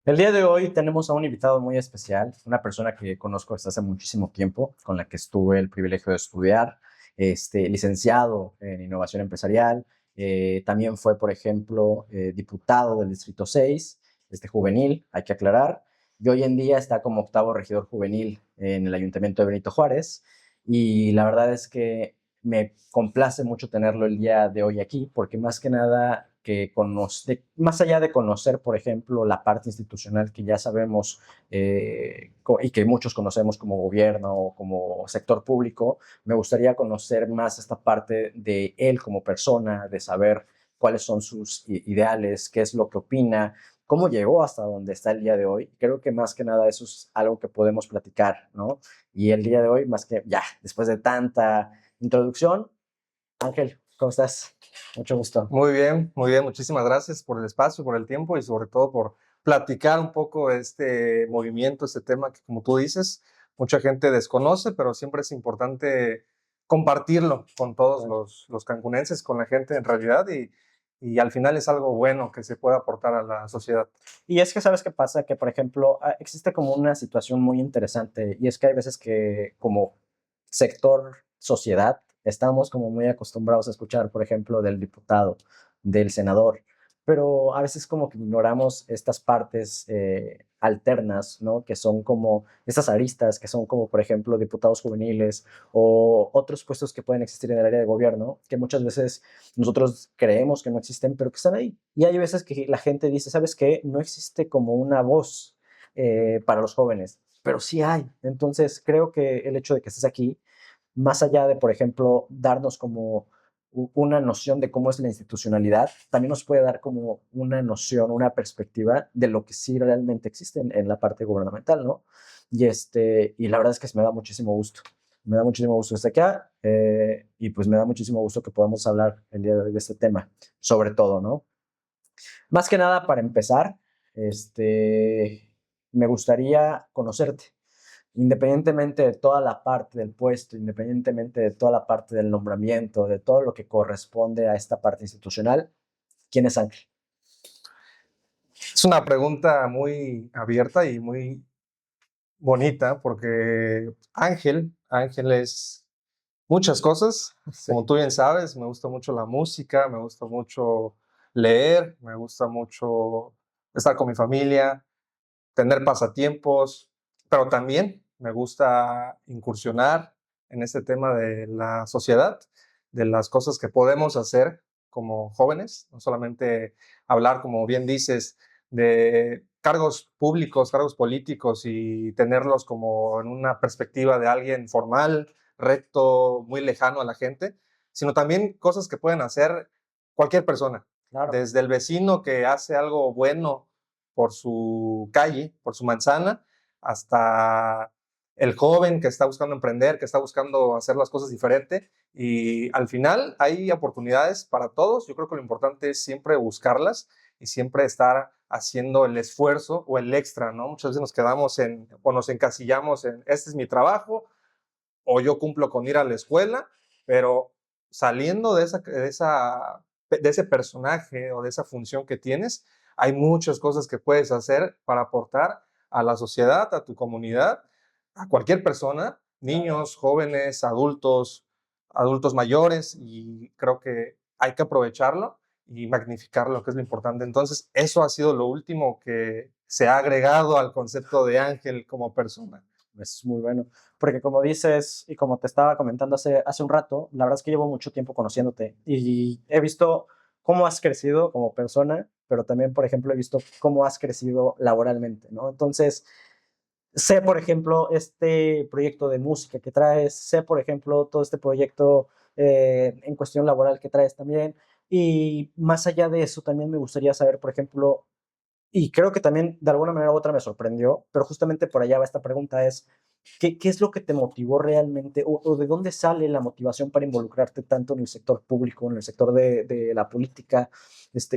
El día de hoy tenemos a un invitado muy especial, una persona que conozco desde hace muchísimo tiempo, con la que tuve el privilegio de estudiar, licenciado en innovación empresarial, también fue, por ejemplo, diputado del Distrito 6, juvenil, hay que aclarar, y hoy en día está como octavo regidor juvenil en el Ayuntamiento de Benito Juárez, y la verdad es que me complace mucho tenerlo el día de hoy aquí, porque más que nada más allá de conocer, por ejemplo, la parte institucional que ya sabemos y que muchos conocemos como gobierno o como sector público, me gustaría conocer más esta parte de él como persona, de saber cuáles son sus ideales, qué es lo que opina, cómo llegó hasta donde está el día de hoy. Creo que más que nada eso es algo que podemos platicar, ¿no? Y el día de hoy, más que ya, después de tanta introducción, Ángel, ¿cómo estás? Mucho gusto. Muy bien, muy bien. Muchísimas gracias por el espacio, por el tiempo y sobre todo por platicar un poco de este movimiento, este tema que, como tú dices, mucha gente desconoce, pero siempre es importante compartirlo con todos los cancunenses, con la gente en realidad y al final es algo bueno que se pueda aportar a la sociedad. Y es que, ¿sabes qué pasa? Que, por ejemplo, existe como una situación muy interesante y es que hay veces que como sector sociedad estamos como muy acostumbrados a escuchar, por ejemplo, del diputado, del senador, pero a veces como que ignoramos estas partes alternas, ¿no? Que son como estas aristas, que son como, por ejemplo, diputados juveniles o otros puestos que pueden existir en el área de gobierno, que muchas veces nosotros creemos que no existen, pero que están ahí. Y hay veces que la gente dice, ¿sabes qué? No existe como una voz para los jóvenes, pero sí hay. Entonces, creo que el hecho de que estés aquí, más allá de, por ejemplo, darnos como una noción de cómo es la institucionalidad, también nos puede dar como una noción, una perspectiva de lo que sí realmente existe en la parte gubernamental, ¿no? Y la verdad es que me da muchísimo gusto. Me da muchísimo gusto estar acá y pues me da muchísimo gusto que podamos hablar el día de hoy de este tema, sobre todo, ¿no? Más que nada, para empezar, me gustaría conocerte, independientemente de toda la parte del puesto, independientemente de toda la parte del nombramiento, de todo lo que corresponde a esta parte institucional, ¿quién es Ángel? Es una pregunta muy abierta y muy bonita porque Ángel es muchas cosas. Sí, Como tú bien sabes, me gusta mucho la música, me gusta mucho leer, me gusta mucho estar con mi familia, tener pasatiempos, pero también me gusta incursionar en este tema de la sociedad, de las cosas que podemos hacer como jóvenes, no solamente hablar, como bien dices, de cargos públicos, cargos políticos y tenerlos como en una perspectiva de alguien formal, recto, muy lejano a la gente, sino también cosas que pueden hacer cualquier persona, claro. desde el vecino que hace algo bueno por su calle, por su manzana, hasta el joven que está buscando emprender, que está buscando hacer las cosas diferente. Y al final hay oportunidades para todos. Yo creo que lo importante es siempre buscarlas y siempre estar haciendo el esfuerzo o el extra, ¿no? Muchas veces nos quedamos o nos encasillamos en, este es mi trabajo, o yo cumplo con ir a la escuela, pero saliendo de ese personaje o de esa función que tienes, hay muchas cosas que puedes hacer para aportar a la sociedad, a tu comunidad, a cualquier persona, niños, jóvenes, adultos, adultos mayores, y creo que hay que aprovecharlo y magnificarlo, que es lo importante. Entonces, eso ha sido lo último que se ha agregado al concepto de Ángel como persona. Es muy bueno. Porque como dices, y como te estaba comentando hace un rato, la verdad es que llevo mucho tiempo conociéndote y he visto cómo has crecido como persona, pero también, por ejemplo, he visto cómo has crecido laboralmente, ¿no? Entonces, sé, por ejemplo, este proyecto de música que traes, sé, por ejemplo, todo este proyecto en cuestión laboral que traes también. Y más allá de eso, también me gustaría saber, por ejemplo, y creo que también de alguna manera u otra me sorprendió, pero justamente por allá va esta pregunta es, ¿qué es lo que te motivó realmente o de dónde sale la motivación para involucrarte tanto en el sector público, en el sector de la política?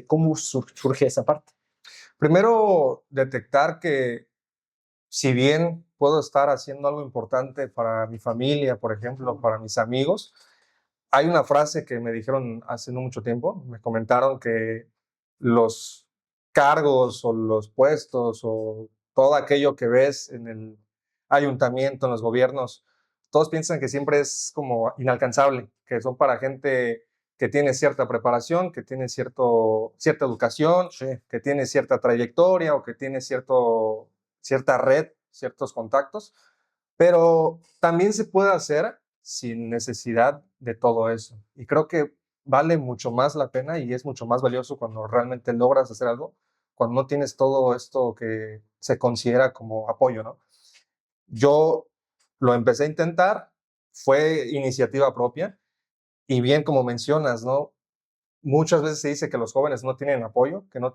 ¿Cómo surge esa parte? Primero, detectar que si bien puedo estar haciendo algo importante para mi familia, por ejemplo, para mis amigos, hay una frase que me dijeron hace no mucho tiempo, me comentaron que los cargos o los puestos o todo aquello que ves en el ayuntamiento, en los gobiernos, todos piensan que siempre es como inalcanzable, que son para gente que tiene cierta preparación, que tiene cierta educación, Sí, que tiene cierta trayectoria o que tiene cierta red, ciertos contactos, pero también se puede hacer sin necesidad de todo eso. Y creo que vale mucho más la pena y es mucho más valioso cuando realmente logras hacer algo, cuando no tienes todo esto que se considera como apoyo, ¿no? Yo lo empecé a intentar, fue iniciativa propia y bien como mencionas, ¿no? Muchas veces se dice que los jóvenes no tienen apoyo, que no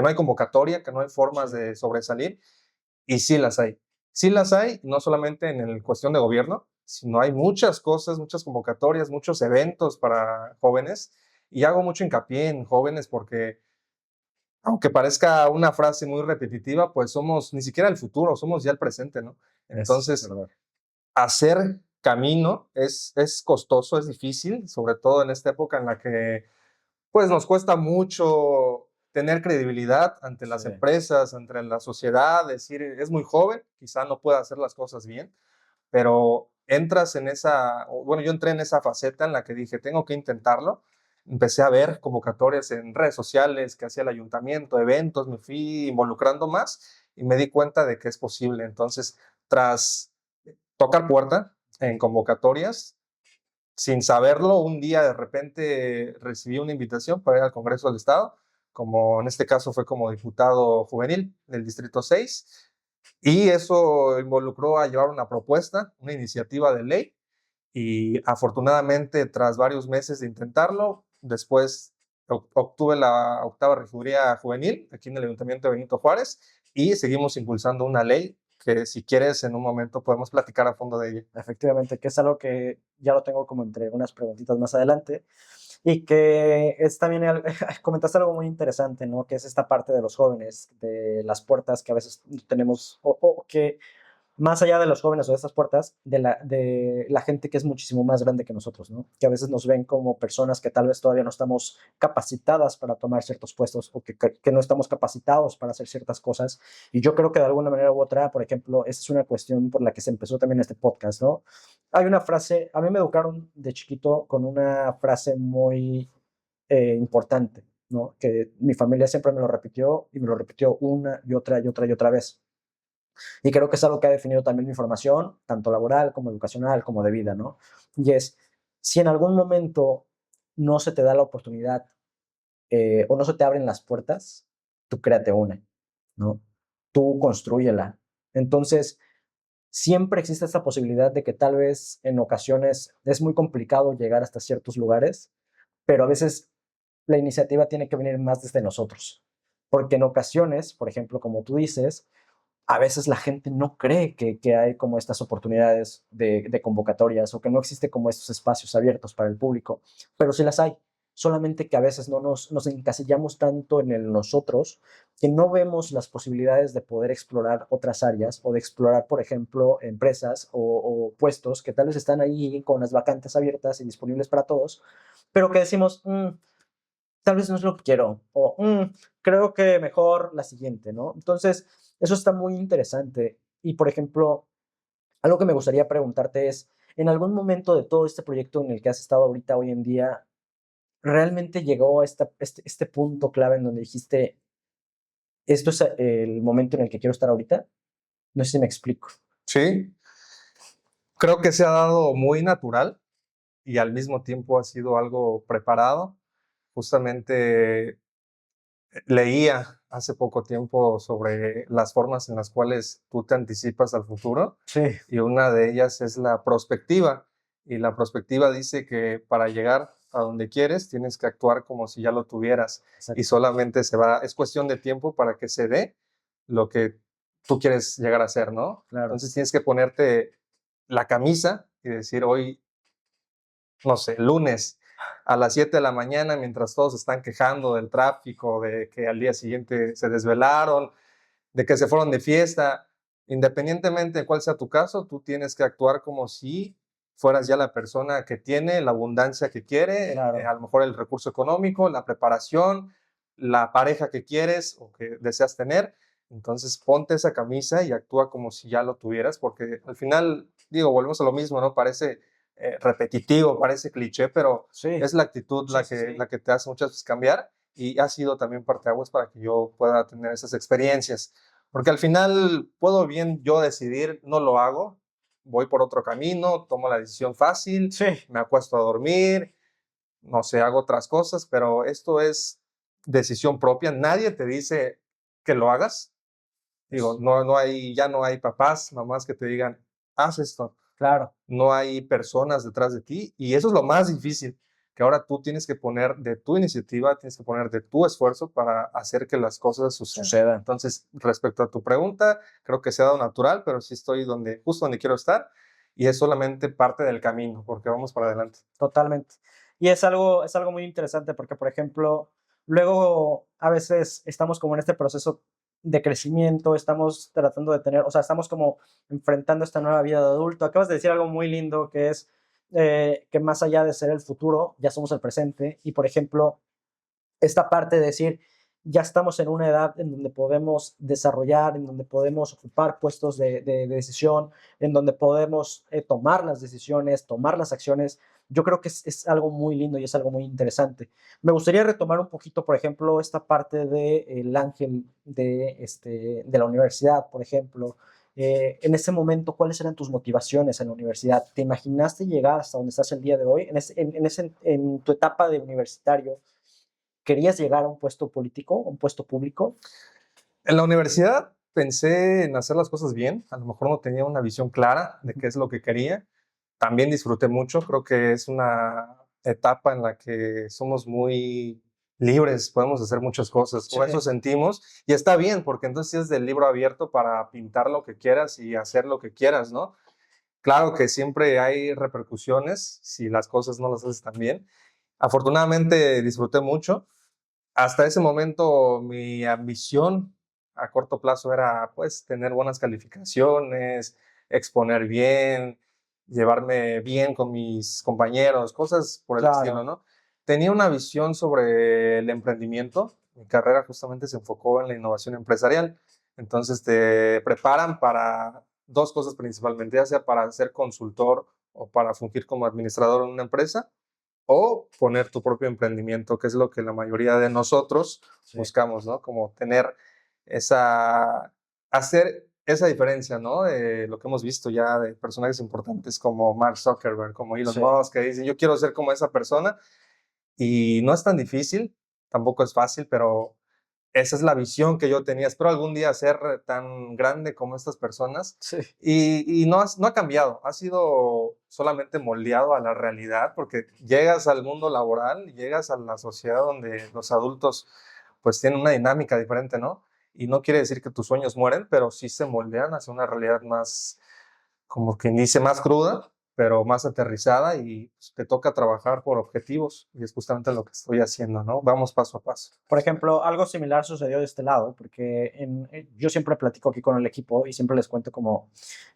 hay convocatoria, que no hay formas sí, de sobresalir, y sí las hay. Sí las hay, no solamente en el cuestión de gobierno, sino hay muchas cosas, muchas convocatorias, muchos eventos para jóvenes, y hago mucho hincapié en jóvenes porque, aunque parezca una frase muy repetitiva, pues somos ni siquiera el futuro, somos ya el presente, ¿no? es Entonces, verdad. hacer camino es costoso, es difícil, sobre todo en esta época en la que pues nos cuesta mucho tener credibilidad ante Sí, las empresas, ante la sociedad, decir, es muy joven, quizá no pueda hacer las cosas bien, pero entras en bueno, yo entré en esa faceta en la que dije, tengo que intentarlo. Empecé a ver convocatorias en redes sociales que hacía el ayuntamiento, eventos, me fui involucrando más y me di cuenta de que es posible. Entonces, tras tocar puerta en convocatorias, sin saberlo, un día de repente recibí una invitación para ir al Congreso del Estado, como en este caso fue como diputado juvenil del Distrito 6, y eso involucró a llevar una propuesta, una iniciativa de ley, y afortunadamente tras varios meses de intentarlo, después obtuve la octava regiduría juvenil aquí en el Ayuntamiento de Benito Juárez y seguimos impulsando una ley que si quieres en un momento podemos platicar a fondo de ella. efectivamente, que es algo que ya lo tengo como entre unas preguntitas más adelante. Y que es también, comentaste algo muy interesante, ¿no? Que es esta parte de los jóvenes, de las puertas que a veces tenemos, o que más allá de los jóvenes o de estas puertas, de la gente que es muchísimo más grande que nosotros, ¿no? Que a veces nos ven como personas que tal vez todavía no estamos capacitadas para tomar ciertos puestos o que no estamos capacitados para hacer ciertas cosas. Y yo creo que de alguna manera u otra, por ejemplo, esa es una cuestión por la que se empezó también este podcast, ¿no? Hay una frase, a mí me educaron de chiquito con una frase muy importante, ¿no? Que mi familia siempre me lo repitió y me lo repitió una y otra y otra y otra vez. Y creo que es algo que ha definido también mi formación, tanto laboral como educacional, como de vida, ¿no? Y es, si en algún momento no se te da la oportunidad o no se te abren las puertas, tú créate una, ¿no? Tú construyela. Entonces, siempre existe esta posibilidad de que tal vez en ocasiones es muy complicado llegar hasta ciertos lugares, pero a veces la iniciativa tiene que venir más desde nosotros. Porque en ocasiones, por ejemplo, como tú dices, a veces la gente no cree que hay como estas oportunidades de convocatorias o que no existe como estos espacios abiertos para el público, pero sí las hay. Solamente que a veces no nos encasillamos tanto en el nosotros que no vemos las posibilidades de poder explorar otras áreas o de explorar, por ejemplo, empresas o puestos que tal vez están ahí con las vacantes abiertas y disponibles para todos, pero que decimos, tal vez no es lo que quiero, o creo que mejor la siguiente, ¿no? Entonces, eso está muy interesante. Y, por ejemplo, algo que me gustaría preguntarte es, ¿en algún momento de todo este proyecto en el que has estado ahorita hoy en día, realmente llegó a este punto clave en donde dijiste, esto es el momento en el que quiero estar ahorita? No sé si me explico. Sí, creo que se ha dado muy natural y al mismo tiempo ha sido algo preparado. Justamente leía hace poco tiempo sobre las formas en las cuales tú te anticipas al futuro Sí, y una de ellas es la prospectiva. Y la prospectiva dice que para llegar a donde quieres tienes que actuar como si ya lo tuvieras y exacto, solamente es cuestión de tiempo para que se dé lo que tú quieres llegar a ser, ¿no? claro. Entonces tienes que ponerte la camisa y decir hoy, no sé, lunes a las 7 de la mañana, mientras todos están quejando del tráfico, de que al día siguiente se desvelaron, de que se fueron de fiesta, independientemente de cuál sea tu caso, tú tienes que actuar como si fueras ya la persona que tiene la abundancia que quiere, Claro, a lo mejor el recurso económico, la preparación, la pareja que quieres o que deseas tener. Entonces ponte esa camisa y actúa como si ya lo tuvieras, porque al final, digo, volvemos a lo mismo, ¿no? Parece repetitivo, parece cliché, pero Sí, es la actitud sí, sí, sí. la que te hace muchas veces cambiar, y ha sido también parteaguas para que yo pueda tener esas experiencias. Porque al final puedo bien yo decidir, no lo hago, voy por otro camino, tomo la decisión fácil, Sí, me acuesto a dormir, no sé, hago otras cosas, pero esto es decisión propia. Nadie te dice que lo hagas. Digo, ya no hay papás, mamás que te digan, haz esto. claro. No hay personas detrás de ti, y eso es lo más difícil, que ahora tú tienes que poner de tu iniciativa, tienes que poner de tu esfuerzo para hacer que las cosas sucedan. Suceda. Entonces, respecto a tu pregunta, creo que se ha dado natural, pero sí estoy justo donde quiero estar, y es solamente parte del camino, porque vamos para adelante. Totalmente. Y es algo muy interesante porque, por ejemplo, luego a veces estamos como en este proceso de crecimiento, estamos tratando de tener, o sea, estamos como enfrentando esta nueva vida de adulto. Acabas de decir algo muy lindo que es que más allá de ser el futuro, ya somos el presente. Y, por ejemplo, esta parte de decir, ya estamos en una edad en donde podemos desarrollar, en donde podemos ocupar puestos de decisión, en donde podemos tomar las decisiones, tomar las acciones. Yo creo que es algo muy lindo y es algo muy interesante. Me gustaría retomar un poquito, por ejemplo, esta parte del ángel de la universidad, por ejemplo. En ese momento, ¿cuáles eran tus motivaciones en la universidad? ¿Te imaginaste llegar hasta donde estás el día de hoy? En tu etapa de universitario, ¿querías llegar a un puesto político, a un puesto público? En la universidad pensé en hacer las cosas bien, a lo mejor no tenía una visión clara de qué es lo que quería. También disfruté mucho, creo que es una etapa en la que somos muy libres, podemos hacer muchas cosas, Sí, o eso sentimos, y está bien, porque entonces es del libro abierto para pintar lo que quieras y hacer lo que quieras, ¿no? Claro que siempre hay repercusiones si las cosas no las haces tan bien. Afortunadamente disfruté mucho. Hasta ese momento mi ambición a corto plazo era pues tener buenas calificaciones, exponer bien, llevarme bien con mis compañeros, cosas por el estilo, claro, ¿no? Tenía una visión sobre el emprendimiento. Mi carrera justamente se enfocó en la innovación empresarial. Entonces te preparan para dos cosas principalmente, ya sea para ser consultor o para fungir como administrador en una empresa, o poner tu propio emprendimiento, que es lo que la mayoría de nosotros sí, buscamos, ¿no? Como tener hacer esa diferencia, ¿no? De lo que hemos visto ya de personajes importantes como Mark Zuckerberg, como Elon sí, Musk, que dicen, yo quiero ser como esa persona, y no es tan difícil, tampoco es fácil, pero esa es la visión que yo tenía. Espero algún día ser tan grande como estas personas. sí, Y no ha cambiado, ha sido solamente moldeado a la realidad, porque llegas al mundo laboral, llegas a la sociedad donde los adultos pues tienen una dinámica diferente, ¿no? Y no quiere decir que tus sueños mueren, pero sí se moldean hacia una realidad más, como quien dice, más cruda, pero más aterrizada, y pues, te toca trabajar por objetivos, y es justamente lo que estoy haciendo, ¿no? Vamos paso a paso. Por ejemplo, algo similar sucedió de este lado, porque yo siempre platico aquí con el equipo y siempre les cuento como,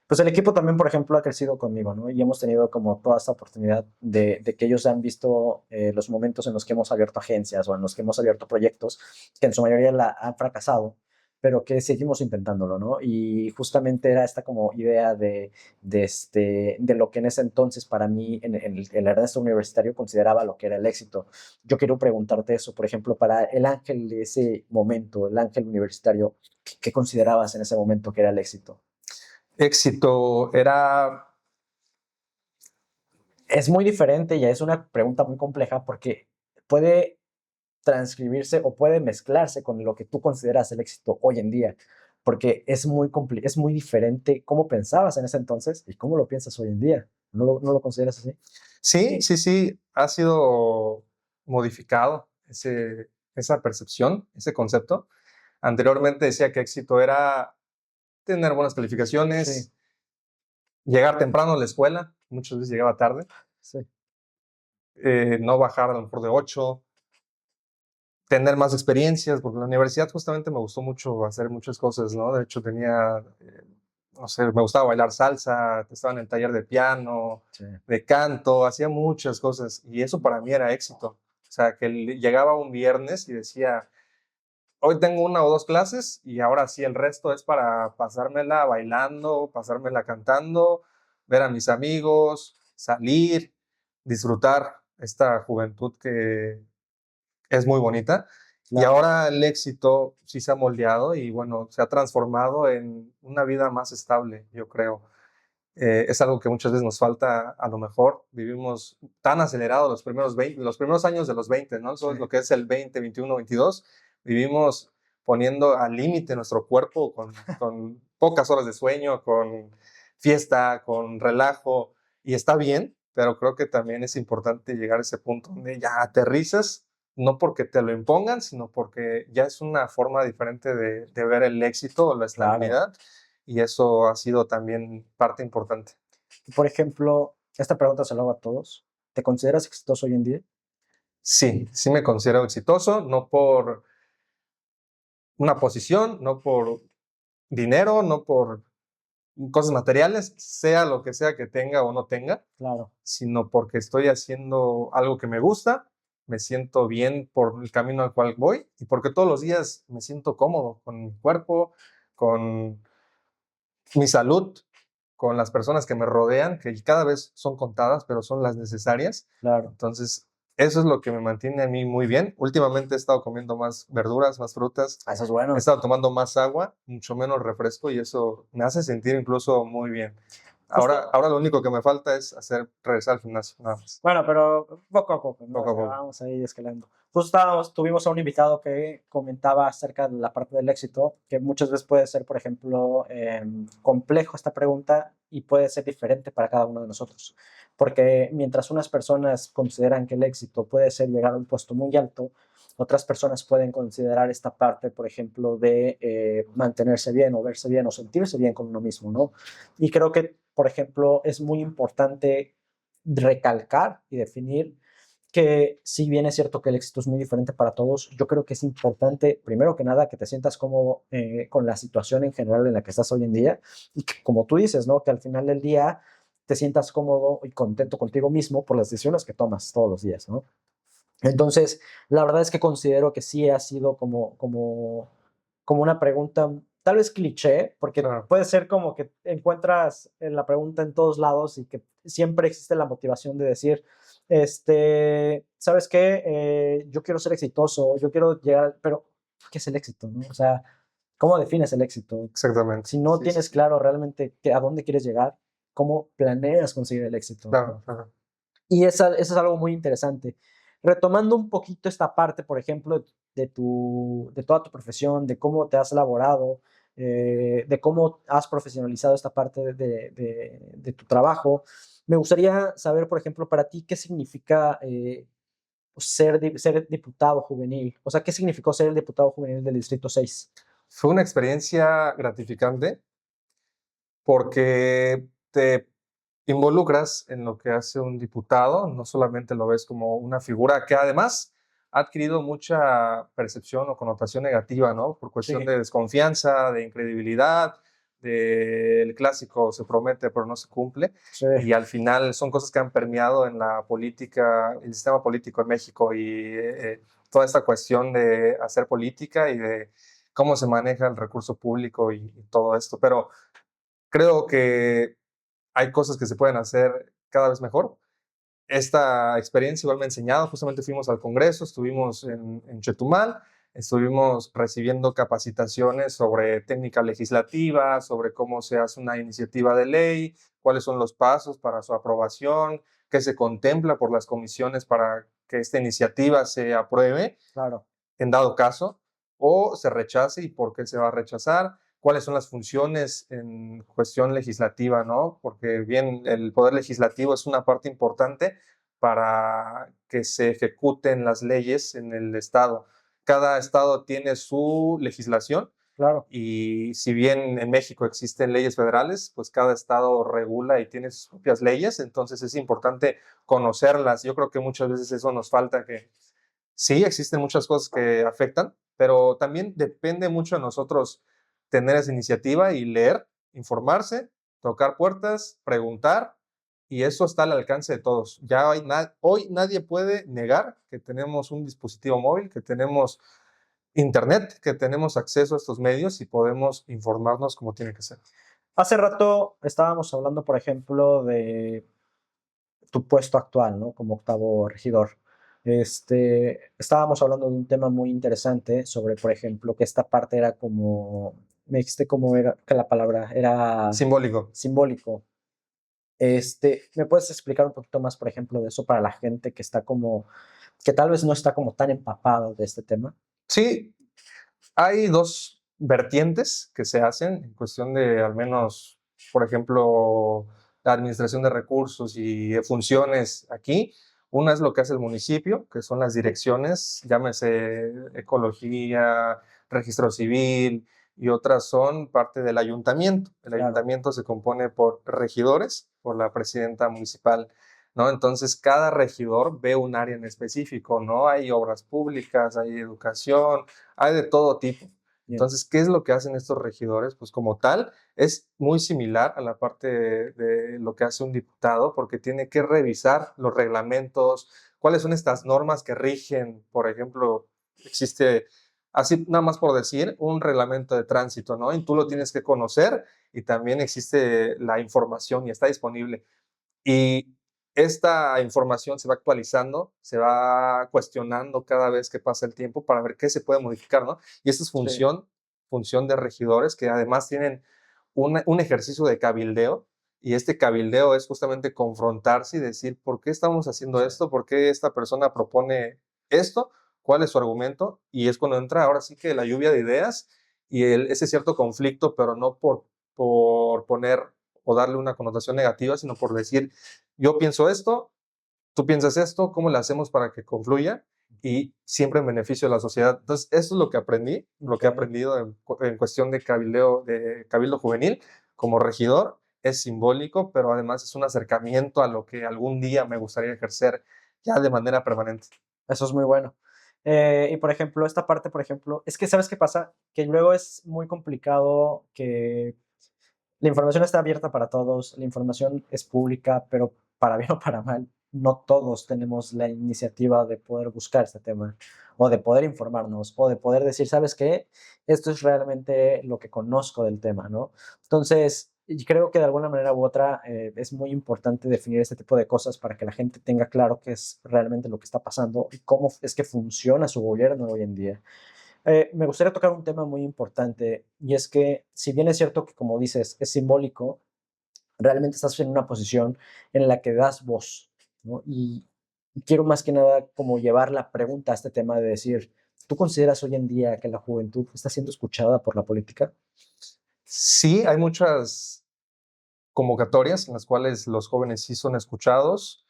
pues el equipo también, por ejemplo, ha crecido conmigo, ¿no? Y hemos tenido como toda esta oportunidad de que ellos han visto los momentos en los que hemos abierto agencias o en los que hemos abierto proyectos que en su mayoría han fracasado, pero que seguimos intentándolo, ¿no? Y justamente era esta como idea de lo que en ese entonces para mí, en el Ernesto Universitario, consideraba lo que era el éxito. Yo quiero preguntarte eso, por ejemplo, para el ángel de ese momento, el ángel universitario, ¿qué considerabas en ese momento que era el éxito? Éxito era Es muy diferente y es una pregunta muy compleja porque puede transcribirse o puede mezclarse con lo que tú consideras el éxito hoy en día, porque es muy diferente cómo pensabas en ese entonces y cómo lo piensas hoy en día. No lo consideras así? Sí, sí, sí, ha sido modificado esa percepción, ese concepto. Anteriormente decía que éxito era tener buenas Sí, calificaciones, llegar temprano a la escuela, muchas veces llegaba tarde, sí, no bajar a lo mejor de 8, tener más experiencias, porque en la universidad justamente me gustó mucho hacer muchas cosas, ¿no? De hecho tenía, no sé, me gustaba bailar salsa, estaba en el taller de piano, sí, de canto, hacía muchas cosas, y eso para mí era éxito. O sea, que llegaba un viernes y decía, hoy tengo 1 o 2 clases y ahora sí el resto es para pasármela bailando, pasármela cantando, ver a mis amigos, salir, disfrutar esta juventud que es muy bonita. Y Claro, ahora el éxito sí se ha moldeado y bueno, se ha transformado en una vida más estable, yo creo. Es algo que muchas veces nos falta, a lo mejor vivimos tan acelerado los primeros años de los 20, ¿no? Eso es sí, lo que es el 20, 21, 22. Vivimos poniendo al límite nuestro cuerpo con pocas horas de sueño, con fiesta, con relajo, y está bien, pero creo que también es importante llegar a ese punto donde ya aterrizas, no porque te lo impongan, sino porque ya es una forma diferente de ver el éxito o la claro. estabilidad, y eso ha sido también parte importante. Y, por ejemplo, esta pregunta se la hago a todos. ¿Te consideras exitoso hoy en día? Sí, sí me considero exitoso, no por una posición, no por dinero, no por cosas materiales, sea lo que sea que tenga o no tenga, Claro, sino porque estoy haciendo algo que me gusta, me siento bien por el camino al cual voy y porque todos los días me siento cómodo con mi cuerpo, con mi salud, con las personas que me rodean, que cada vez son contadas, pero son las necesarias. claro. Entonces, eso es lo que me mantiene a mí muy bien. Últimamente he estado comiendo más verduras, más frutas, Ah, eso es he bueno. estado tomando más agua, mucho menos refresco y eso me hace sentir incluso muy bien. Justo, Ahora lo único que me falta es regresar al gimnasio, nada más, bueno, pero poco a poco, ¿no? O poco a sea, poco. vamos a ir escalando. Justo tuvimos a un invitado que comentaba acerca de la parte del éxito, que muchas veces puede ser, por ejemplo, complejo esta pregunta y puede ser diferente para cada uno de nosotros. Porque mientras unas personas consideran que el éxito puede ser llegar a un puesto muy alto, otras personas pueden considerar esta parte, por ejemplo, de mantenerse bien o verse bien o sentirse bien con uno mismo, ¿no? Y creo que, por ejemplo, es muy importante recalcar y definir que si bien es cierto que el éxito es muy diferente para todos, yo creo que es importante, primero que nada, que te sientas cómodo con la situación en general en la que estás hoy en día y que, como tú dices, ¿no? Que al final del día te sientas cómodo y contento contigo mismo por las decisiones que tomas todos los días, ¿no? Entonces, la verdad es que considero que sí ha sido como una pregunta tal vez cliché, porque Claro, puede ser como que encuentras la pregunta en todos lados y que siempre existe la motivación de decir, ¿sabes qué? Yo quiero ser exitoso, yo quiero llegar, pero ¿qué es el éxito, no? O sea, ¿cómo defines el éxito? exactamente. Si no Sí, sí, tienes sí. claro realmente a dónde quieres llegar, ¿cómo planeas conseguir el éxito, Claro, no? claro. Y eso es algo muy interesante. Retomando un poquito esta parte, por ejemplo, de toda tu profesión, de cómo te has elaborado, de cómo has profesionalizado esta parte de tu trabajo, me gustaría saber, por ejemplo, para ti, ¿qué significa ser diputado juvenil? O sea, ¿qué significó ser el diputado juvenil del Distrito 6? Fue una experiencia gratificante porque te involucras en lo que hace un diputado, no solamente lo ves como una figura que además ha adquirido mucha percepción o connotación negativa, ¿no? Por cuestión Sí, de desconfianza, de incredibilidad, del clásico se promete pero no se cumple, sí, y al final son cosas que han permeado en la política, el sistema político en México y toda esta cuestión de hacer política y de cómo se maneja el recurso público y todo esto, pero creo que hay cosas que se pueden hacer cada vez mejor. Esta experiencia igual me ha enseñado, justamente fuimos al Congreso, estuvimos en Chetumal, estuvimos recibiendo capacitaciones sobre técnica legislativa, sobre cómo se hace una iniciativa de ley, cuáles son los pasos para su aprobación, qué se contempla por las comisiones para que esta iniciativa se apruebe claro, en dado caso, o se rechace y por qué se va a rechazar, cuáles son las funciones en cuestión legislativa, ¿no? Porque bien, el poder legislativo es una parte importante para que se ejecuten las leyes en el Estado. Cada Estado tiene su legislación claro, y si bien en México existen leyes federales, pues cada Estado regula y tiene sus propias leyes, entonces es importante conocerlas. Yo creo que muchas veces eso nos falta, que sí, existen muchas cosas que afectan, pero también depende mucho de nosotros tener esa iniciativa y leer, informarse, tocar puertas, preguntar, y eso está al alcance de todos. Ya hoy nadie puede negar que tenemos un dispositivo móvil, que tenemos Internet, que tenemos acceso a estos medios y podemos informarnos como tiene que ser. Hace rato estábamos hablando, por ejemplo, de tu puesto actual, ¿no? Como octavo regidor. Estábamos hablando de un tema muy interesante sobre, por ejemplo, que esta parte era como, me dijiste cómo era, que la palabra era Simbólico. simbólico. ¿Me puedes explicar un poquito más, por ejemplo, de eso para la gente que está como, que tal vez no está como tan empapado de este tema? Sí, hay dos vertientes que se hacen en cuestión de al menos, por ejemplo, la administración de recursos y funciones aquí. Una es lo que hace el municipio, que son las direcciones, llámese ecología, registro civil, y otras son parte del ayuntamiento. El Claro, ayuntamiento se compone por regidores, por la presidenta municipal, ¿no? Entonces, cada regidor ve un área en específico, ¿no? Hay obras públicas, hay educación, hay de todo tipo. bien, Entonces, ¿qué es lo que hacen estos regidores? Pues como tal, es muy similar a la parte de lo que hace un diputado, porque tiene que revisar los reglamentos, cuáles son estas normas que rigen, por ejemplo, existe, así nada más por decir, un reglamento de tránsito, ¿no? Y tú lo tienes que conocer y también existe la información y está disponible. Y esta información se va actualizando, se va cuestionando cada vez que pasa el tiempo para ver qué se puede modificar, ¿no? Y esta es sí, función de regidores que además tienen un ejercicio de cabildeo, y este cabildeo es justamente confrontarse y decir, ¿por qué estamos haciendo sí. esto? ¿Por qué esta persona propone esto? ¿Cuál es su argumento? Y es cuando entra ahora sí que la lluvia de ideas y ese cierto conflicto, pero no por poner o darle una connotación negativa, sino por decir, yo pienso esto, tú piensas esto, ¿cómo le hacemos para que confluya? Y siempre en beneficio de la sociedad. Entonces, eso es lo que aprendí, lo que he Ok. aprendido en cuestión de cabildo juvenil como regidor. Es simbólico, pero además es un acercamiento a lo que algún día me gustaría ejercer ya de manera permanente. Eso es muy bueno. Y por ejemplo, esta parte, por ejemplo, es que ¿sabes qué pasa? Que luego es muy complicado que la información está abierta para todos, la información es pública, pero para bien o para mal, no todos tenemos la iniciativa de poder buscar este tema, o de poder informarnos, o de poder decir, ¿sabes qué? Esto es realmente lo que conozco del tema, ¿no? Entonces, y creo que de alguna manera u otra es muy importante definir este tipo de cosas para que la gente tenga claro qué es realmente lo que está pasando y cómo es que funciona su gobierno hoy en día. Me gustaría tocar un tema muy importante y es que si bien es cierto que como dices es simbólico, realmente estás en una posición en la que das voz, ¿no? Y quiero más que nada como llevar la pregunta a este tema de decir, ¿tú consideras hoy en día que la juventud está siendo escuchada por la política? Sí, hay muchas convocatorias en las cuales los jóvenes sí son escuchados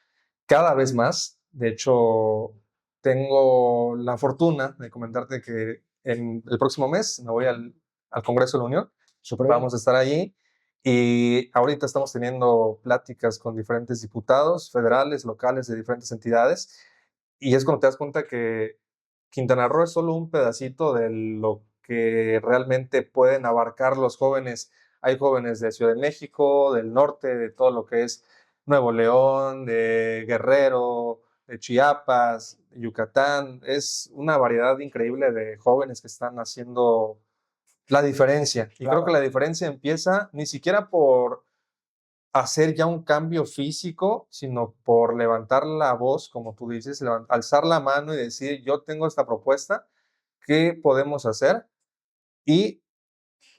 cada vez más. De hecho, tengo la fortuna de comentarte que en el próximo mes me voy al Congreso de la Unión. Súper bien. Vamos a estar allí y ahorita estamos teniendo pláticas con diferentes diputados federales, locales, de diferentes entidades, y es cuando te das cuenta que Quintana Roo es solo un pedacito de lo que realmente pueden abarcar los jóvenes. Hay jóvenes de Ciudad de México, del norte, de todo lo que es Nuevo León, de Guerrero, de Chiapas, de Yucatán. Es una variedad increíble de jóvenes que están haciendo la diferencia. Y creo que Claro, la diferencia empieza ni siquiera por hacer ya un cambio físico, sino por levantar la voz, como tú dices, alzar la mano y decir, yo tengo esta propuesta, ¿qué podemos hacer? Y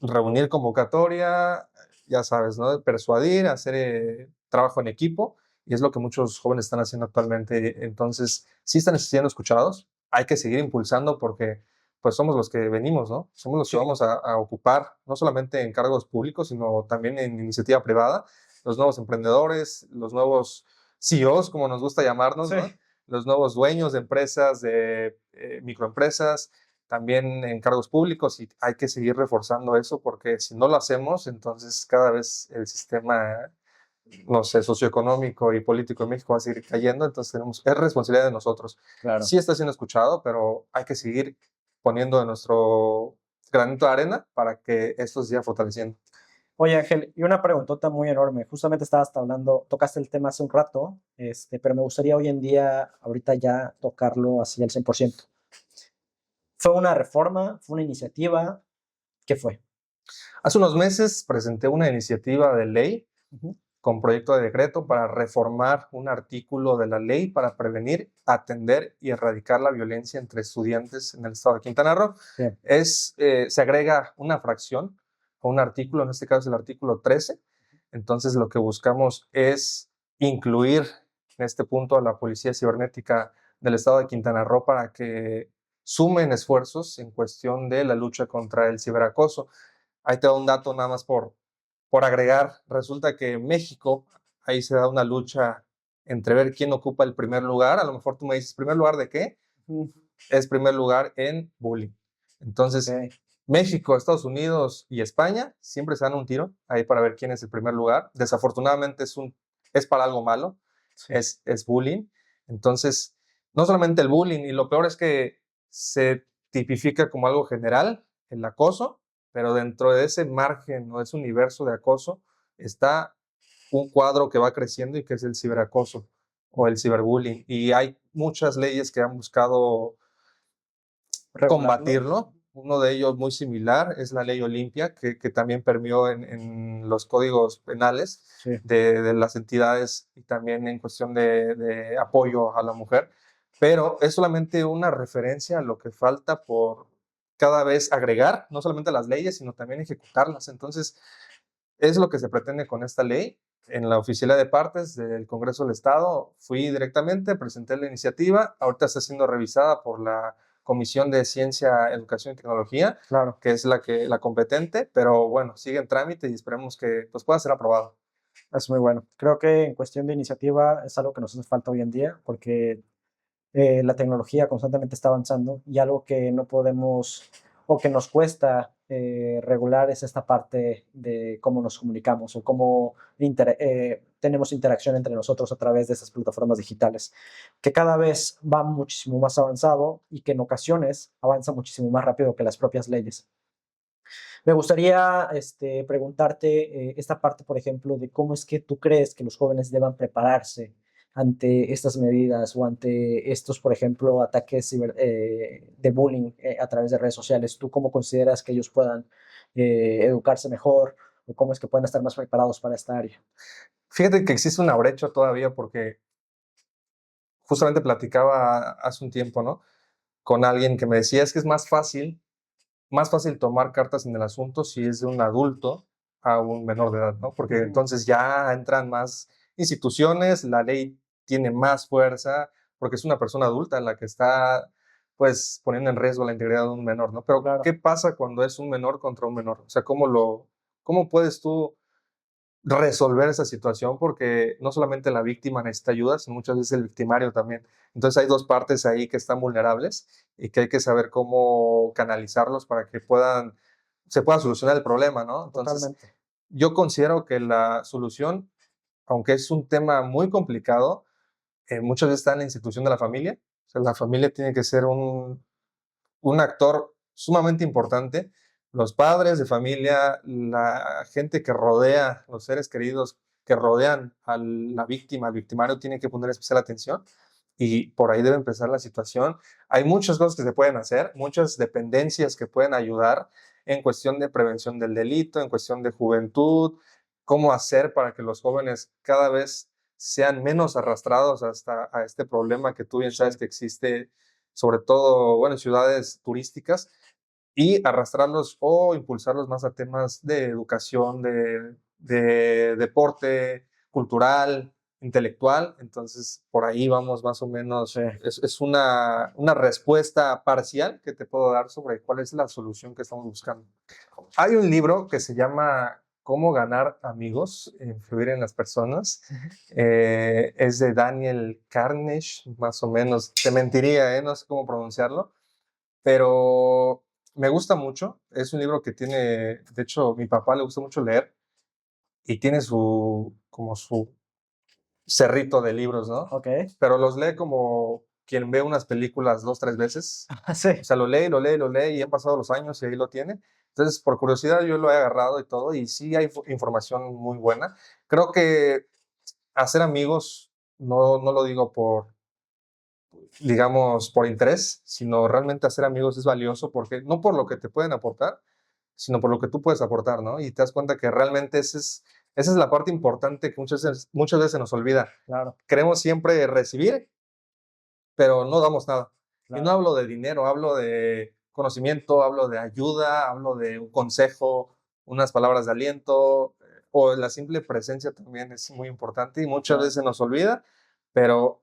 reunir convocatoria, ya sabes, ¿no? Persuadir, hacer trabajo en equipo, y es lo que muchos jóvenes están haciendo actualmente. Entonces, sí están siendo escuchados, hay que seguir impulsando porque pues somos los que venimos, ¿no? Somos los que sí, vamos a ocupar, no solamente en cargos públicos, sino también en iniciativa privada, los nuevos emprendedores, los nuevos CEOs, como nos gusta llamarnos, sí. ¿no? Los nuevos dueños de empresas, de microempresas, también en cargos públicos, y hay que seguir reforzando eso porque si no lo hacemos, entonces cada vez el sistema, no sé, socioeconómico y político en México va a seguir cayendo, entonces es responsabilidad de nosotros. Claro. Sí está siendo escuchado, pero hay que seguir poniendo de nuestro granito de arena para que esto se siga fortaleciendo. Oye, Ángel, y una preguntota muy enorme. Justamente estabas hablando, tocaste el tema hace un rato, pero me gustaría hoy en día, ahorita ya tocarlo así al 100%. ¿Fue una reforma? ¿Fue una iniciativa? ¿Qué fue? Hace unos meses presenté una iniciativa de ley Ujú. con proyecto de decreto para reformar un artículo de la ley para prevenir, atender y erradicar la violencia entre estudiantes en el estado de Quintana Roo. Bien. Se agrega una fracción a un artículo, en este caso es el artículo 13. Entonces lo que buscamos es incluir en este punto a la Policía Cibernética del estado de Quintana Roo para que sumen esfuerzos en cuestión de la lucha contra el ciberacoso. Ahí te da un dato nada más por agregar. Resulta que en México, ahí se da una lucha entre ver quién ocupa el primer lugar. A lo mejor tú me dices, ¿primer lugar de qué? Ujú. Es primer lugar en bullying. Entonces, Ok. México, Estados Unidos y España siempre se dan un tiro ahí para ver quién es el primer lugar. Desafortunadamente es para algo malo, Sí. es bullying. Entonces, no solamente el bullying, y lo peor es que se tipifica como algo general el acoso, pero dentro de ese margen o ese universo de acoso está un cuadro que va creciendo y que es el ciberacoso o el ciberbullying. Y hay muchas leyes que han buscado ¿Regularlo? combatirlo. Uno de ellos muy similar es la ley Olimpia, que también permeó en los códigos penales Sí. de las entidades y también en cuestión de apoyo a la mujer. Pero es solamente una referencia a lo que falta por cada vez agregar, no solamente a las leyes, sino también ejecutarlas. Entonces, es lo que se pretende con esta ley. En la oficina de partes del Congreso del Estado fui directamente, presenté la iniciativa, ahorita está siendo revisada por la Comisión de Ciencia, Educación y Tecnología, Claro. que es la competente, pero bueno, sigue en trámite y esperemos que pues, pueda ser aprobado. Es muy bueno. Creo que en cuestión de iniciativa es algo que nos hace falta hoy en día porque la tecnología constantemente está avanzando y algo que no podemos o que nos cuesta regular es esta parte de cómo nos comunicamos o cómo tenemos interacción entre nosotros a través de estas plataformas digitales, que cada vez va muchísimo más avanzado y que en ocasiones avanza muchísimo más rápido que las propias leyes. Me gustaría preguntarte esta parte, por ejemplo, de cómo es que tú crees que los jóvenes deban prepararse ante estas medidas o ante estos, por ejemplo, ataques de bullying a través de redes sociales. ¿Tú cómo consideras que ellos puedan educarse mejor o cómo es que puedan estar más preparados para esta área? Fíjate que existe una brecha todavía porque justamente platicaba hace un tiempo, ¿no? Con alguien que me decía, es que es más fácil tomar cartas en el asunto si es de un adulto a un menor de edad, ¿no? Porque Ujú. entonces ya entran más instituciones, la ley tiene más fuerza, porque es una persona adulta la que está, pues, poniendo en riesgo la integridad de un menor, ¿no? Pero, ¿qué Claro, pasa cuando es un menor contra un menor? O sea, cómo puedes tú resolver esa situación? Porque no solamente la víctima necesita ayuda, sino muchas veces el victimario también. Entonces hay dos partes ahí que están vulnerables y que hay que saber cómo canalizarlos para que se pueda solucionar el problema, ¿no? Entonces, totalmente. yo considero que la solución, aunque es un tema muy complicado, muchas veces está en la institución de la familia. O sea, la familia tiene que ser un actor sumamente importante. Los padres de familia, la gente que rodea, los seres queridos que rodean a la víctima, al victimario, tienen que poner especial atención y por ahí debe empezar la situación. Hay muchas cosas que se pueden hacer, muchas dependencias que pueden ayudar en cuestión de prevención del delito, en cuestión de juventud, cómo hacer para que los jóvenes cada vez sean menos arrastrados hasta a este problema que tú bien sabes que existe, sobre todo, bueno, en ciudades turísticas, y arrastrarlos o impulsarlos más a temas de educación, de deporte, cultural, intelectual. Entonces, por ahí vamos más o Sí. menos. Es una respuesta parcial que te puedo dar sobre cuál es la solución que estamos buscando. Hay un libro que se llama Cómo ganar amigos, influir en las personas. Ujú. Es de Daniel Carnegie, más o menos. Te mentiría, ¿eh? No sé cómo pronunciarlo, pero me gusta mucho. Es un libro que tiene, de hecho, mi papá le gusta mucho leer y tiene como su cerrito de libros, ¿no? Ok. Pero los lee como quien ve unas películas 2, 3 veces. O Sí. sea, lo lee, lo lee, lo lee y han pasado los años y ahí lo tiene. Entonces, por curiosidad, yo lo he agarrado y todo, y sí hay información muy buena. Creo que hacer amigos, no lo digo digamos, por interés, sino realmente hacer amigos es valioso porque no por lo que te pueden aportar, sino por lo que tú puedes aportar, ¿no? Y te das cuenta que realmente esa es la parte importante que muchas veces se nos olvida. Claro, Queremos siempre recibir, pero no damos nada. Y no claro. hablo de dinero, hablo de conocimiento, hablo de ayuda, hablo de un consejo, unas palabras de aliento, o la simple presencia también es muy importante y muchas Claro. veces se nos olvida, pero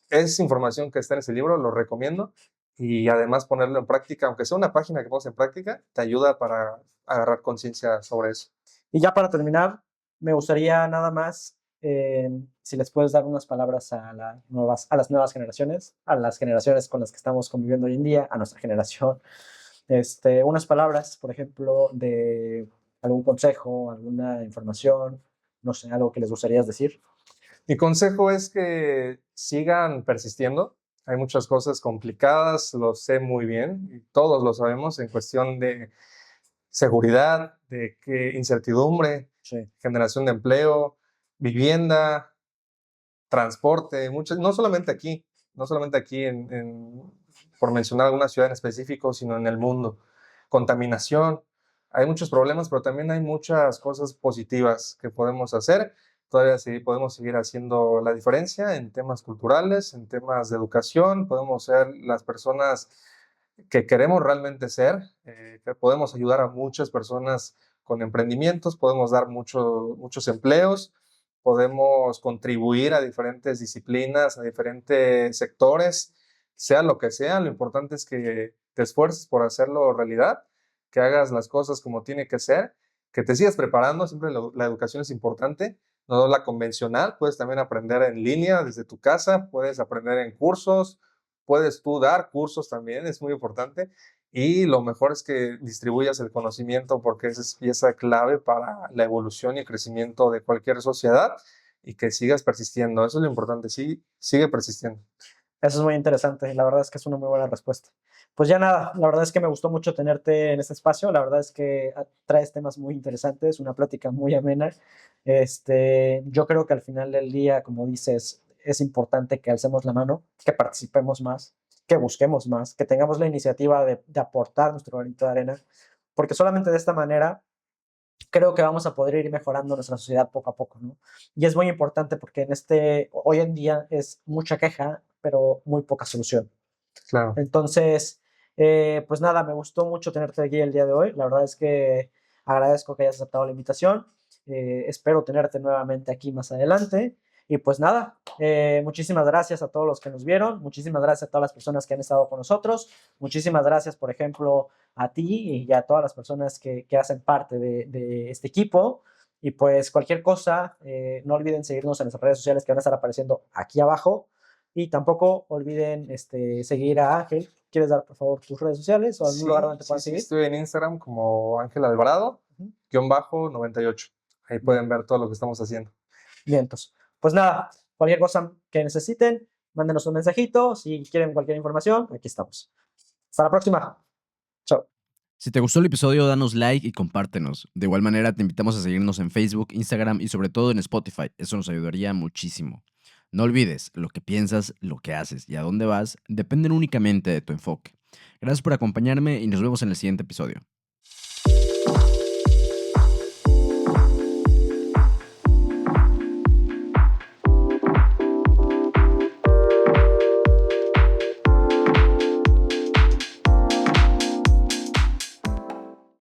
es información que está en ese libro, lo recomiendo, y además ponerlo en práctica, aunque sea una página que pongas en práctica, te ayuda para agarrar conciencia sobre eso. Y ya para terminar, me gustaría nada más, si les puedes dar unas palabras a las nuevas generaciones, a las generaciones con las que estamos conviviendo hoy en día, a nuestra generación, unas palabras, por ejemplo, de algún consejo, alguna información, no sé, algo que les gustaría decir. Mi consejo es que sigan persistiendo. Hay muchas cosas complicadas, lo sé muy bien, y todos lo sabemos en cuestión de seguridad, de que incertidumbre, Sí, generación de empleo, vivienda, transporte, muchas, no solamente aquí por mencionar alguna ciudad en específico, sino en el mundo. Contaminación, hay muchos problemas, pero también hay muchas cosas positivas que podemos hacer. Todavía sí podemos seguir haciendo la diferencia en temas culturales, en temas de educación, podemos ser las personas que queremos realmente ser, que podemos ayudar a muchas personas con emprendimientos, podemos dar muchos empleos, podemos contribuir a diferentes disciplinas, a diferentes sectores, sea lo que sea, lo importante es que te esfuerces por hacerlo realidad, que hagas las cosas como tiene que ser, que te sigas preparando, siempre la educación es importante, no la convencional, puedes también aprender en línea desde tu casa, puedes aprender en cursos, puedes tú dar cursos también, es muy importante, y lo mejor es que distribuyas el conocimiento porque esa es pieza clave para la evolución y el crecimiento de cualquier sociedad y que sigas persistiendo. Eso es lo importante, sí, sigue persistiendo. eso es muy interesante. La verdad es que es una muy buena respuesta. Pues ya nada, la verdad es que me gustó mucho tenerte en este espacio. La verdad es que traes temas muy interesantes, una plática muy amena. Yo creo que al final del día, como dices, es importante que alcemos la mano, que participemos más, que busquemos más, que tengamos la iniciativa de aportar nuestro granito de arena, porque solamente de esta manera creo que vamos a poder ir mejorando nuestra sociedad poco a poco, ¿no? Y es muy importante porque hoy en día es mucha queja, pero muy poca solución. Claro. Entonces, pues nada, me gustó mucho tenerte aquí el día de hoy. La verdad es que agradezco que hayas aceptado la invitación. Espero tenerte nuevamente aquí más adelante. Y pues nada, muchísimas gracias a todos los que nos vieron, muchísimas gracias a todas las personas que han estado con nosotros, muchísimas gracias, por ejemplo, a ti y a todas las personas que hacen parte de este equipo. Y pues cualquier cosa, no olviden seguirnos en nuestras redes sociales que van a estar apareciendo aquí abajo. Y tampoco olviden seguir a Ángel. ¿Quieres dar, por favor, tus redes sociales o algún lugar Sí, donde te sí, puedan sí, seguir? estoy en Instagram como Ángel Alvarado, Ujú. _98. Ahí Bien, pueden ver todo lo que estamos haciendo. bien, entonces. Pues nada, cualquier cosa que necesiten, mándenos un mensajito. Si quieren cualquier información, aquí estamos. Hasta la próxima. Chao. Si te gustó el episodio, danos like y compártenos. De igual manera, te invitamos a seguirnos en Facebook, Instagram y sobre todo en Spotify. Eso nos ayudaría muchísimo. No olvides, lo que piensas, lo que haces y a dónde vas dependen únicamente de tu enfoque. Gracias por acompañarme y nos vemos en el siguiente episodio.